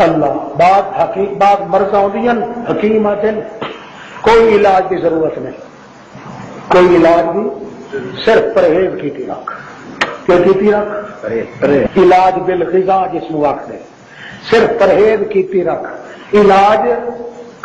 اللہ بعد مرض آدی حکیم آتے کوئی علاج کی ضرورت نہیں، کوئی علاج بھی، صرف پرہیز کی رکھ، کیا کی رکھ؟ علاج بالغذا جس کو آخر، صرف پرہیز کی رکھ، علاج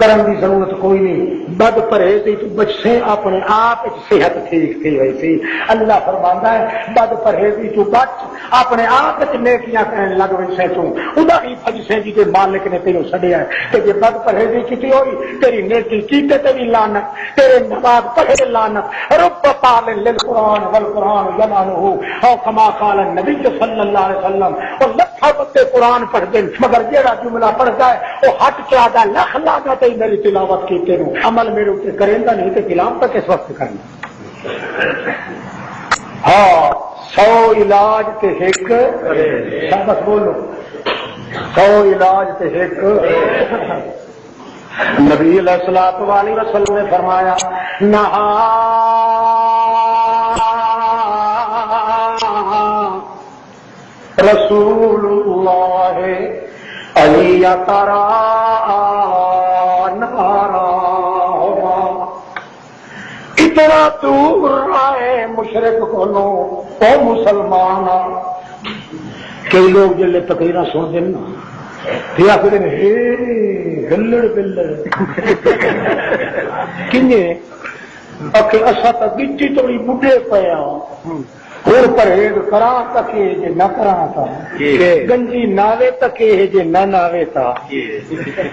کرن دی ضرورت کوئی نہیں، بد پرہیزی تو بچے اپنے آپ صحت ٹھیک تھی ہوئی سی۔ اللہ فرماندا ہے بد پرہیزی تو بچ اپنے آپ نیکیاں کرن لگ ویسے تو خدا ہی فجسے جی کے مالک نے تینوں سڈیا ہے کہ جی بد پرہیزی کی ہوئی تیری نیکی کیتے تیری لعنت، تیرے نماز پڑھے لعنت، رب قال للقرآن والقرآن یلعنہ او کما قال النبی صلی اللہ علیہ وسلم، اور لکھا بندے قرآن پڑھ دیں مگر جیڑا جملہ پڑھتا ہے وہ ہٹ کے آدھا لکھ لانا میری تلاوت کی تینوں عمل میرے اوپر کریں گا نہیں تو تلاوت تک اس وقت کرنا۔ ہاں 100 علاج تے ایک بس بولو 100 علاج تے ایک۔ نبی علیہ الصلوۃ والسلام نے فرمایا نہا رسول اللہ علی ترا اتنا دور رہے مشرق کو لو او مسلمان، کئی لوگ جلے تقریرا سن دیں نا آخر ہلڑ بلڑ کنے اصا تو گٹی توڑی بڈھے پیا اور پرہیز کرا تکے جے نہ کرا تھا، گنجی ناوے تکے جے نہ ناوے تھا،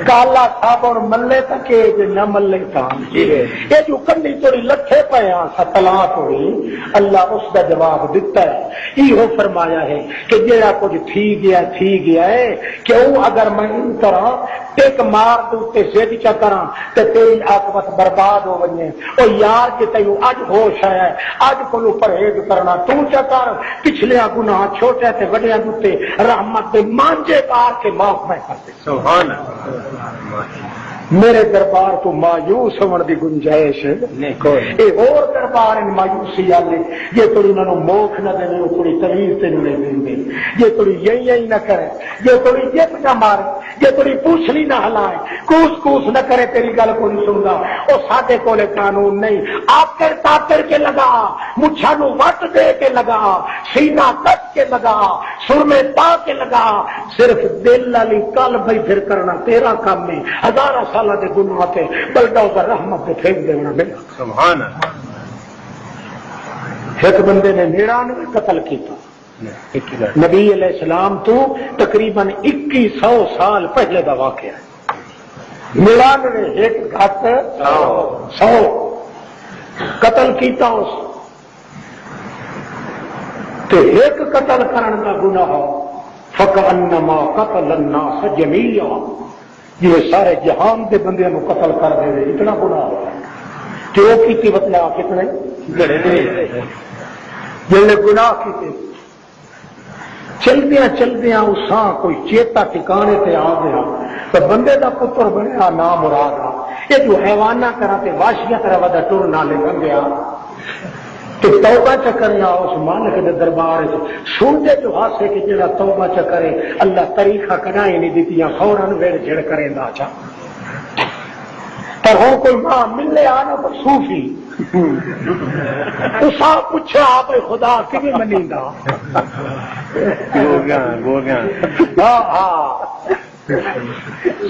کالا صابن ملے تکے جے نہ ملے تھا، یہ جو کنی توڑی لٹھے پیا ستلا توڑی اللہ اس کا جواب دیتا ہے۔ یہ فرمایا ہے کہ جیڑا کچھ تھی گیا ہے کیوں اگر میں ان طرح ٹیک مار دوں تے زد چا کراں تے تیری عاقبت برباد ہو ونجے، او یار جے تینوں اج ہوش ہے اج کولو پرہیز کرنا تو چا کر، پچھلے گناہ چھوٹے تے وڈیاں دتے رحمت دے مانجے پار کے معاف میں کر دے۔ سبحان اللہ۔ میرے دربار تو مایوس ہونے کی گنجائش یہ اور دربار مایوسی والے یہ تھوڑی انہوں موکھ نہ دیں وہ تھوڑی تمیز تین نہیں دیں یہ تھوڑی یہی نہ کرے یہ تھوڑی جت نہ مارے یہ تھوڑی پوچھلی نہ ہلائے کوس نہ کرے تیری گل کو نہیں سنگا وہ سادے کولے قانون نہیں آکر تاکر کے لگا مچھا نو وٹ دے کے لگا سینہ کٹ کے لگا سرمے پا کے لگا صرف دل والی کل بھائی پھر کرنا تیرا کام نہیں ہزارہ سالہ دے گناہ تے بلڈوزر رحمت دے پھینک دینا ملا۔ سبحان اللہ۔ ایک بندے نے 99 قتل کیتا نبی علیہ السلام تو تقریباً 2100 سال پہلے دا واقعہ ہے۔ 99 ایک گھٹ 100 قتل کیتا اس تے ایک قتل کرن دا گناہ فکأنما قتل الناس جميعا یہ سارے جہان کے بندے نو قتل کر دے اتنا گناہ ہوا کہ وہ کی بتلا کتنے جن گناہ کیتے چلدیا اساں کوئی چیتا ٹکانے تے آ گیا تو بندے دا پتر بنیا نام مراد یہ جو حیوانہ کرا تے واشیاں طرح ودا ٹر نالے بن گیا تو توبہ چکریا اس مالک کے دربار سنتے جو ہاسے کہ جڑا توبہ چکرے اللہ طریقہ کڑائی نہیں دیتیاں فوراً ویڑ جھڑ کریں دا چا پر ہوں کوئی ماں ملے آنا پر صوفی تو صاحب پوچھا آپ خدا کی بھی منیندہ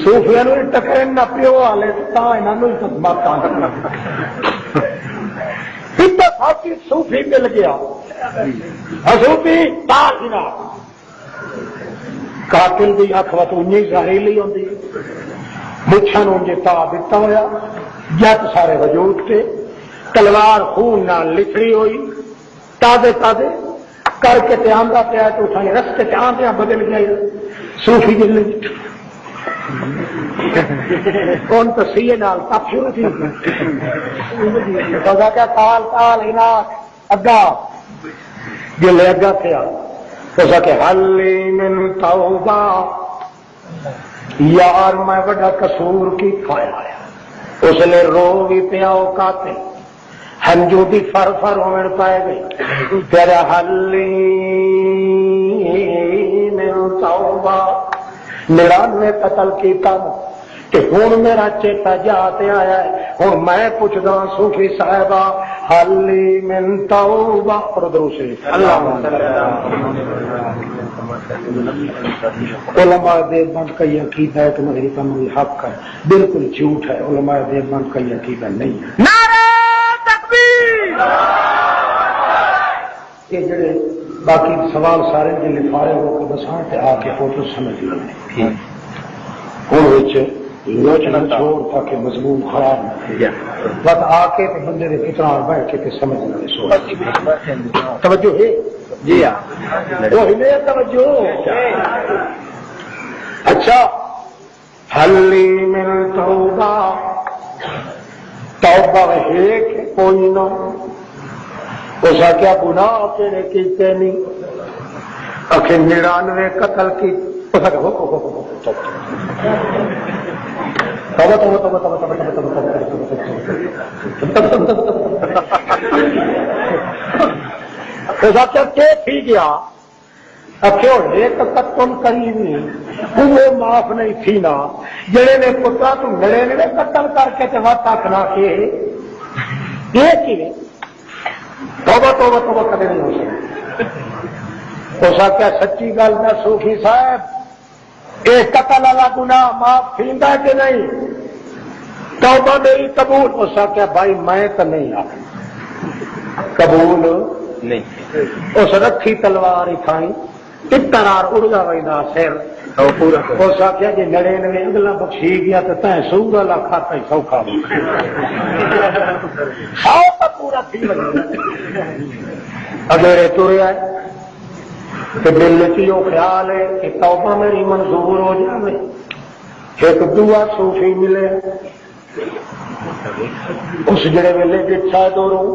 صوفیاں نو ٹکرن نہ پیو آلے تا انہاں نو بات صوفی مل گیا صوفی تاجنا قاتل دی اخوت انہی زہریلی ہوندی مچھاں نوں جے تا دتا ہویا جت سارے وجود تے تلوار خون نال لکھڑی ہوئی تازے کر کے تے آندا پیا تو اٹھائی رستے تے آندیاں بدل گئی صوفی جلنے کون تو سی نال تپ شروع تھی خدا کیا تال ہنا اگا جلے اگا تھیا تو سکے حلی من توبہ یار میں بڑا قصور کی کھایا آیا اس نے رو بھی پیا اوقاتے ہنجو بھی فر ہونے پائے گئی تیرا حلی من توبہ 99 قتل کیتا کہ ہوں میرا چیتا جات آیا ہے. ہوں میں پوچھدا صوفی صاحبہ حلی من توبہ پردرو سے علماء دیوبند کا یہ عقیدہ ہے کہ میری تمام حق ہے، بالکل جھوٹ ہے. علماء دیوبند کا یہ عقیدہ نہیں ہے. نعرہ تکبیر. یہ جڑے باقی سوال سارے جی لفارے ہو کے بسان تے آ کے فوٹو سمجھ لیں ہوں لوچنا چھوڑ تاکہ مضمون خراب نہ بس آ کے بندے نے کتنا بیٹھ کے سمجھ لیں. توجہ ہے جی ہاں وہی نہیں توجہ. اچھا حلی من توبہ توبہ ہے کہ کوئی نہ اسا کیا گناہ تیرے کیتے نہیں آخر 99 قتل کی تھی گیا ایک قتل کری نہیں وہ معاف نہیں تھی نا جڑے نے پترا تو 99 قتل کر کے وقت آخنا کہ یہ توبہ توبہ توبہ کدے نہیں ہو سکتی. اس آخیا سچی گل دا صوفی صاحب یہ قتل والا گناہ معاف تھیندا کہ نہیں توبہ میری قبول. اس آخیا بھائی میں تو نہیں آ قبول نہیں. اس رکھی تلوار کھائی ترار اڑا وینا سر اس آخیا جی 99 اگلا بخشی گیا تو تین سور والا کھاتا ہی سوکھا پورا تھی اگیرے تریا کہ دل چو خیال ہے کہ توبہ میری منظور ہو جائے. ایک دعا صوفی ملے اس جڑے ویلے دیکھا دوروں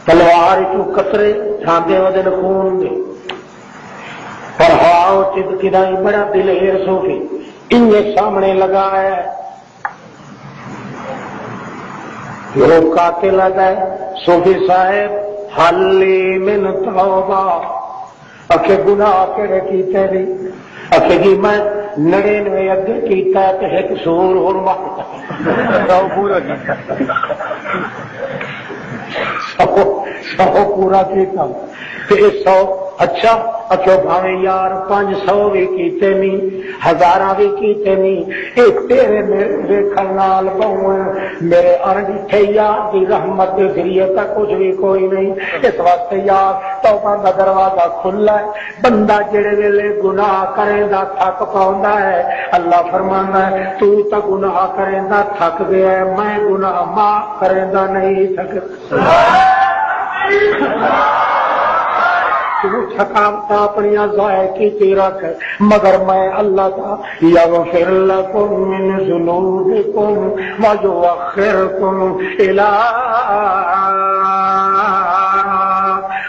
تلوار چو قطرے چھانتے ودے خون دے پر ہاؤ چد کدائی بڑا دلیر صوفی ان سامنے لگا ہے وہ قاتل ہے صوفی صاحب حلی من توبہ اکھے گناہ کیڑے کیتے نہیں اکھے جی میں 99 اگے کیتا ہے تے ایک سور اور مقتا پورا سو پورا کیتا تے 100 اچھا اکھو بھاوے یار 500 بھی کیتے نہیں 1000 بھی کیتے نہیں اے تیرے ویکھن نال بہن میرے ارڈ یار دی رحمت کے ذریعے تک کچھ بھی کوئی نہیں. اس واسطے یار توبہ دا دروازہ کھلا ہے. بندہ جڑے ویلے گناہ کرے دا تھک پاؤندا ہے اللہ فرماندا ہے تو تا گناہ کرے دا تھک گیا ہے میں گناہ معاف کرے دا نہیں تھک. تھکاوٹ اپنی ضائع کی رکھ مگر میں اللہ کا یغفر لکم من ذنوبکم ویؤخرکم الی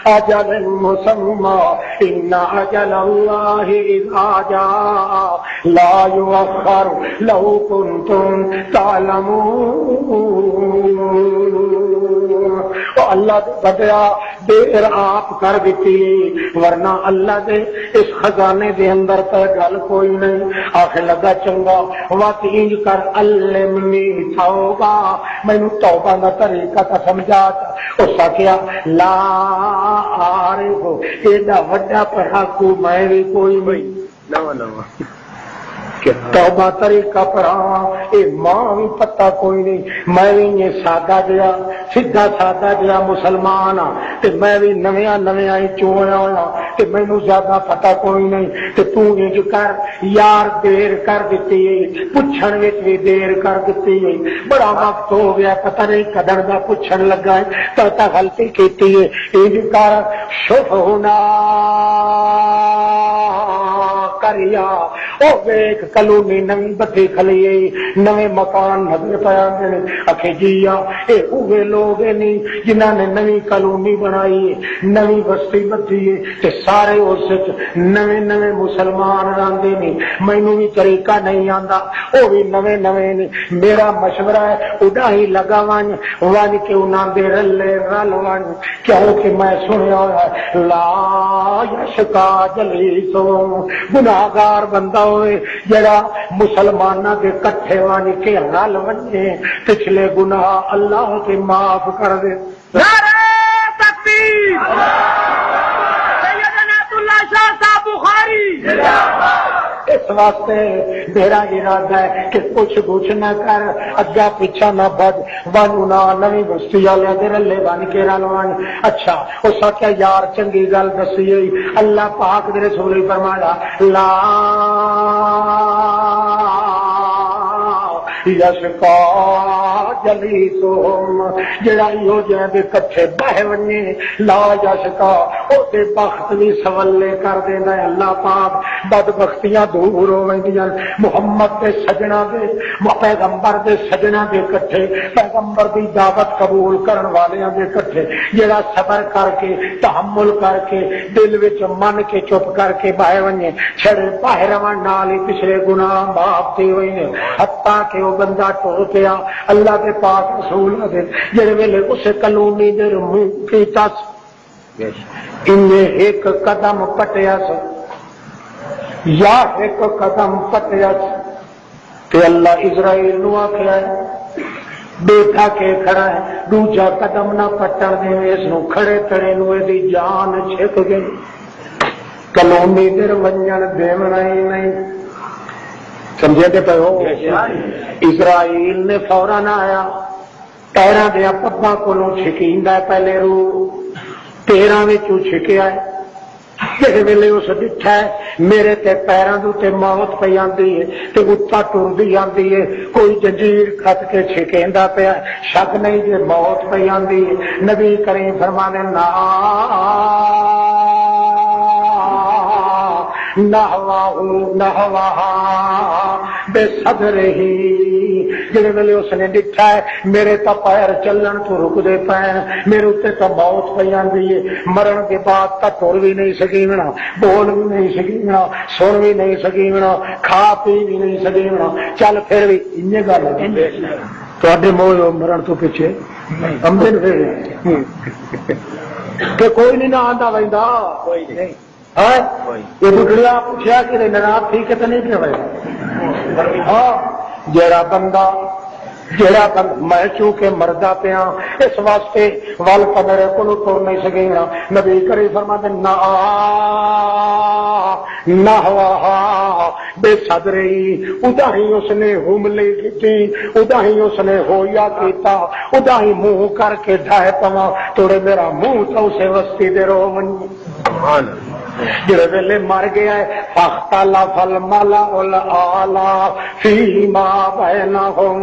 اجل مسمى ان اجل الله اذا جاء لا يؤخر لو كنتم تعلمون. اللہ بدیا دیر آپ کر دیتی ورنہ اللہ دے اس خزانے دے اندر تے گل کوئی نہیں. آخر لگا چنگا وقت انج کر علمنی توبہ مینوں توبہ دا طریقہ تا سمجھا. اس آخیا لا عارف ایڈا وڈا پڑھاکو میں بھی کوئی نہیں کہ توبہ طریقہ پڑھا اے ماں بھی پتہ کوئی نہیں میں بھی یہ سادہ گیا سیدھا سادہ گیا مسلمان تے میں بھی نویاں نویاں چویا ہوا تے مینوں زیادہ پتہ کوئی نہیں تے تو انج کر یار دیر کر دیتی پوچھن وچ بھی دیر کر دیتی بڑا وقت ہو گیا پتہ نہیں کدن دا پوچھن لگا ہے تو غلطی کیتی ہے انج کر شف ہونا کریا او ویکھ کلونی نویں بدھی کھلیے نویں مکان نظر پہ آتے ہیں اکھے جیا اے اوے لوگ نہیں جنہاں نے نویں کلونی بنائی نویں بستی بدھی ہے تے سارے اس نویں نویں مسلمان رہندے نہیں مینوں بھی طریقہ نہیں آندا او بھی نویں نویں نے میرا مشورہ ہے اڈا ہی لگا ون کے انہاں دے رلے رل ون کیوں کہ میں سنیا ہے لا یشکا جلیسو گناہ گناہگار بندہ ہوئے جڑا مسلمانہ دے کٹھے وانی کے رل ونے پچھلے گناہ اللہ کے معاف کر دے. نعرہ تکبیر. سیدنا عبداللہ شاہ صاحب بخاری. اس واسطے میرا ارادہ ہے کہ کچھ نہ کر اگا پیچھا نہ بد ون نہ نوی بستی والے دے رلے بن کے رلوان. اچھا اس کیا یار چنگی گل دسی ہوئی اللہ پاک دے رسول فرمایا لا یشقا جلیسہم جڑا یو جے دے کٹھے بہ ونے لا یشقا او تے بخت بھی سولے کر دینا ہے اللہ پاک. بدبختیاں دور ہو ویندیاں محمد دے سجنا دے پیغمبر دے سجنا دے کٹھے پیغمبر دی دعوت قبول کرن والیاں دے کٹھے جڑا صبر کر کے تحمل کر کے دل وچ من کے چپ کر کے بہ ونے چھڑے باہر ون نال ہی پچھلے گناہ معاف تھی ہوئے ہیں. حتیٰ کہ وہ بندہ ٹر پیا اللہ کے پاک رسول دے جڑے ویلے اس کلونی دے منہ کیتا انہیں ایک قدم پٹیا سو یا ایک قدم پٹیا کہ اللہ اسرائیل نو آخیا ہے بیٹھا کے کھڑا ہے دوجا قدم نہ پٹن دے اس نو کھڑے کھڑے نو دی جان چھک گئی. کلونی در ونجن دیونا ہی نہیں سمجھے تے پہ ہو. اسرائیل نے فوراً آیا پیراں دے پگاں کولوں چھکیندا پہلے روح پیراں وچوں چھکیا ہے. جس ویلے اس ڈٹھا ہے میرے تے پیراں دے تے موت پئی آندی ہے تے اُتا ٹردی آندی ہے کوئی جنجیر کھٹ کے چھکیندا پیا شک نہیں جے موت پئی آندی ہے. نبی کریم فرمانے نا نحواہا بے صدر ہی جڑے ویلے اس نے ڈٹھا ہے میرے تا پیر چلن تو رک دے پین میرے اتنے تو موت پئی آندی ہے مرن کے بعد تا ٹر بھی نہیں سکیونا بول بھی نہیں سکیونا سن بھی نہیں سکیونا کھا پی بھی نہیں سکیونا چل پھر بھی انہیں گل تھوڑے موہ مرن تو پیچھے سمجھن پھر کہ کوئی نہیں نہ آندا ویندا کوئی نہیں. یہ بڑھڑیا پوچھا کہ نناب تھی کہ تو نہیں پہ بھائی. ہاں جیڑا بندہ میں چونکہ مردہ پیا اس واسطے وال قدر کو توڑ نہیں سکے گا. نبی کریم فرماتے نہ ہوا بے صدری ادا ہی اس نے حملے کی ادا ہی اس نے ہویا کیتا ادا ہی منہ کر کے ڈھائے پوا توڑے میرا منہ تو اسے وسطی دے رو من جڑے ویلے مر گیا ہے فاختلف الملأ الاعلی فیما بینہم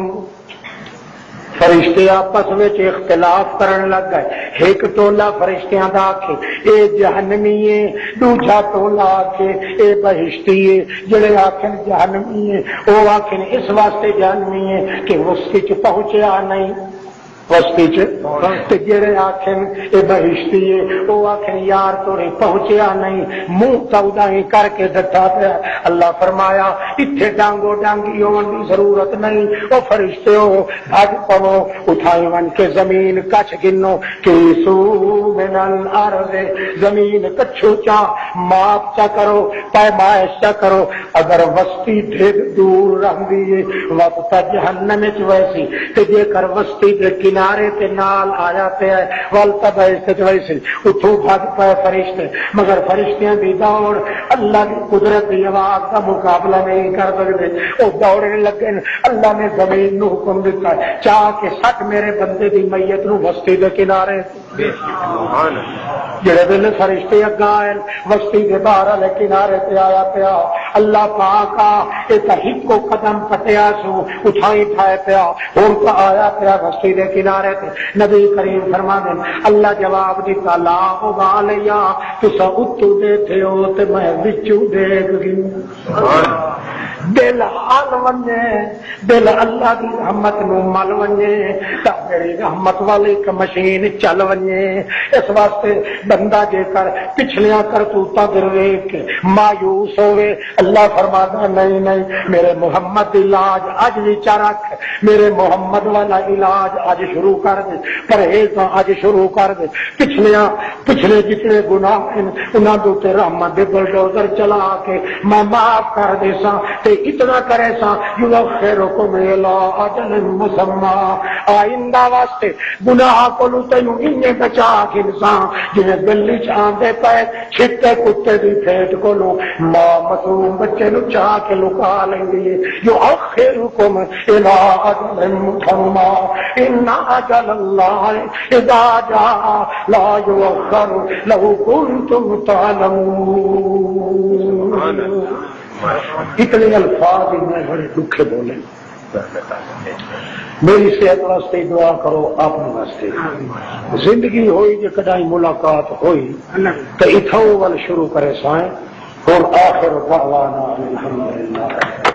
فرشتے آپس میں اختلاف کرن لگ گئے. ایک ٹولا فرشتیاں دا آکھے اے جہنمی ہے دوجا ٹولا آکھے اے بہشتی ہے. جڑے آکھن جہنمی ہے وہ آکھن اس واسطے جہنمی ہے کہ وسطی چ پہنچیا نہیں وسطی چ جڑے آخن یہ بہشتی ہے وہ آخن یار تو پہنچیا نہیں منہ تودا ہی کر کے ڈٹا پیا. اللہ فرمایا اتنے ڈانگو ڈانگی ہون کی ضرورت نہیں وہ فرشتے ہو بھج پو اٹھائی ون کے زمین کچھ گنو کیسو من الارض زمین کچھو چا ماپ چا کرو پیمائش چا کرو اگر وسطی ڈھگ دور رہندی ہے وقت جہنم وچ ویسی تے جے کر وسطی دے کنارے تے نال آیا پیا والتا بیستے ویسے اتھو بھاگ پائے فرشتے مگر فرشتیاں دی دوڑ اللہ کی قدرت دی آواز کا مقابلہ نہیں کر سکتے. وہ دوڑنے لگے اللہ نے زمین نو حکم دیتا چاہ کے سٹ میرے بندے دی میت نو وسطی دے کنارے جڑے ویلے فرشتے اگا آئے وسطی دے باہر والے کنارے تے آیا پیا. اللہ پاک ایک کو قدم پٹیا سو اٹھائی ٹھائے پیا ہوں تو آیا پیا وسطی دے کنارے تے. نبی کریم فرما دیں اللہ جواب دیتا لا ابالیا تسا اتو دے تھے ہو تے میں وچوں دیکھ گئی دل حال مل ونجے دل اللہ دی رحمت نو مل ونجے تا میری رحمت والی ایک مشین چل ونجے اس واسطے بندہ جے کر پچھلیاں کرتوتاں دے ویکھ کے مایوس ہوئے اللہ فرماتا نہیں نہیں میرے محمد علاج اج بھی رکھ میرے محمد والا علاج اج شروع کر دے پرہیز اج شروع کر دے پچھلے جتنے گناہ انہاں دے تے رحمت دے بلڈوزر چلا کے میں معاف کر دے سا تے اتنا کرے سا یؤخرکم الی اجل مسمى آئندہ واسطے گناہ کولو تینوں اننے بچا کے انسان جنہیں گلی چ آندے پے چھتے کتے دی پھیٹ کولو ماں معصوم بچے نو چاہ کے لکا لیندی ہے یؤخرکم الی اجل مسمى ان اجل اللہ اذا جاء لا یؤخر لو کنتم تعلمون. اتنے الفاظ میں بڑے دکھے بولے. میری صحت واسطے دعا کرو اپنے واسطے زندگی ہوئی جے کدائی ملاقات ہوئی تو اتھو ول شروع کرے سائیں اور آخر دعوانا الحمدللہ.